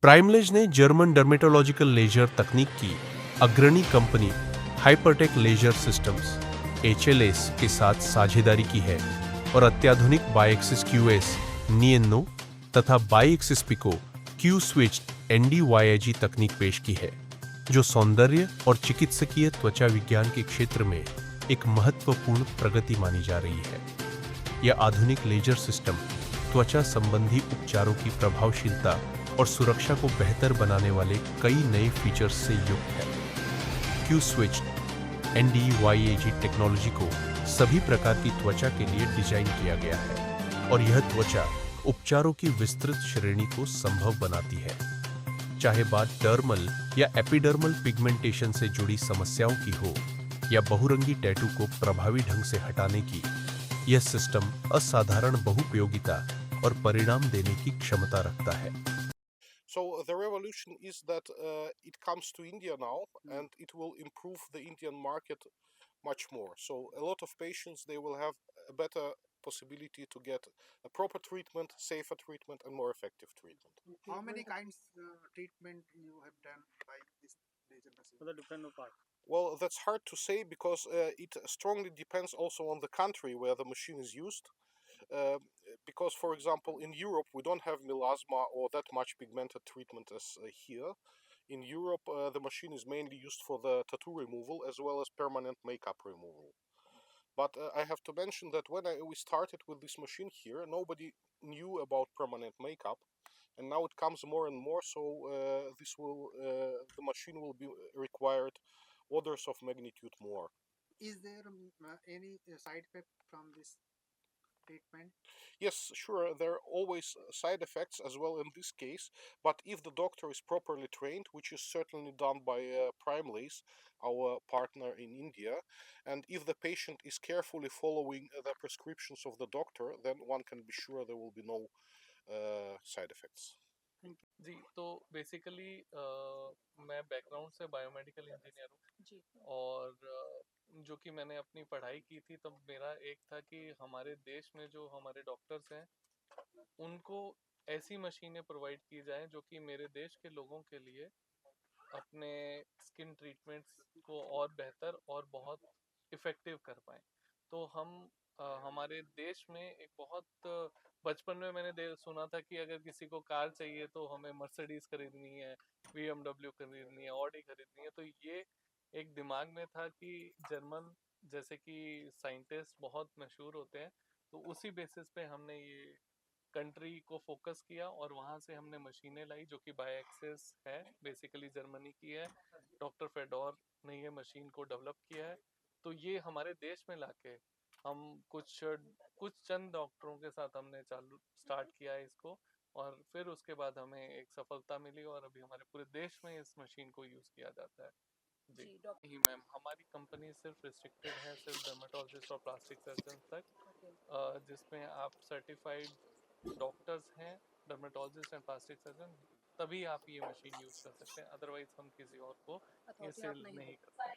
प्राइमलेज ने German dermatological laser तकनीक की अग्रणी कंपनी हाइपरटेक लेजर सिस्टम्स HLS के साथ साझेदारी की है और अत्याधुनिक बायएक्सिस QS नियनो तथा biaxial pico Q switched ND-YAG तकनीक पेश की है, जो सौंदर्य और चिकित्सकीय त्वचा विज्ञान के क्षेत्र में एक महत्वपूर्ण प्रगति मानी जा रही है। यह आधुनिक लेजर सिस्टम त्वचा संबंधी उपचारों की प्रभावशीलता और सुरक्षा को बेहतर बनाने वाले कई नए फीचर्स से युक्त है। Q स्विच्ड ND-YAG टेक्नोलॉजी को सभी प्रकार की त्वचा के लिए डिजाइन किया गया है और यह त्वचा उपचारों की विस्तृत श्रेणी को संभव बनाती है। चाहे बात डर्मल या एपिडर्मल पिगमेंटेशन से जुड़ी समस्याओं की हो या बहुरंगी टैटू को प्रभावी ढंग से हटाने की, यह सिस्टम असाधारण बहुपयोगिता और परिणाम देने की क्षमता रखता है। So the revolution is that it comes to India now, and it will improve the Indian market much more. So a lot of patients, they will have a better possibility to get a proper treatment, safer treatment, and more effective treatment. How many kinds treatment you have done by this laser machine? for the different part. Well, that's hard to say because it strongly depends also on the country where the machine is used. Uh, because, for example, in Europe, we don't have melasma or that much pigmented treatment as here. In Europe, the machine is mainly used for the tattoo removal as well as permanent makeup removal. But I have to mention that when we started with this machine here, nobody knew about permanent makeup, and now it comes more and more. So the machine will be required orders of magnitude more. Is there any side effect from this treatment? Yes, sure, there are always side effects as well in this case, but if the doctor is properly trained, which is certainly done by Primelace, our partner in India, and if the patient is carefully following the prescriptions of the doctor, then one can be sure there will be no side effects. जी, तो basically मैं background से biomedical engineer हूँ जी। और जो कि मैंने अपनी पढ़ाई की थी, तब मेरा एक था कि हमारे देश में जो हमारे डॉक्टर्स हैं उनको ऐसी मशीनें प्रोवाइड की जाएं जो कि मेरे देश के लोगों के लिए अपने स्किन ट्रीटमेंट्स को और बेहतर और बहुत इफ़ेक्टिव कर पाएँ। तो हम हमारे देश में एक बहुत बचपन में मैंने सुना था कि अगर किसी को कार चाहिए तो हमें मर्सिडीज खरीदनी है, BMW खरीदनी है, ऑडी खरीदनी है। तो ये एक दिमाग में था कि जर्मन जैसे कि साइंटिस्ट बहुत मशहूर होते हैं, तो उसी बेसिस पे हमने ये कंट्री को फोकस किया और वहाँ से हमने मशीनें लाई जो कि बायएक्सिस है, बेसिकली जर्मनी की है। डॉक्टर फेडोर ने ये मशीन को डेवलप किया है। तो ये हमारे देश में लाके हम कुछ चंद डॉक्टरों के साथ हमने चालू स्टार्ट किया है इसको, और फिर उसके बाद हमें एक सफलता मिली और अभी हमारे पूरे देश में इस मशीन को यूज़ किया जाता है। जी नहीं मैम, हमारी कंपनी सिर्फ रिस्ट्रिक्टेड है सिर्फ डर्मेटोलॉजिस्ट और प्लास्टिक सर्जन तक, जिसमें आप सर्टिफाइड डॉक्टर्स हैं, डर्मेटोलॉजिस्ट एंड प्लास्टिक सर्जन, तभी आप ये मशीन यूज़ कर सकते हैं। अदरवाइज हम किसी और को ये सेल नहीं कर सकते।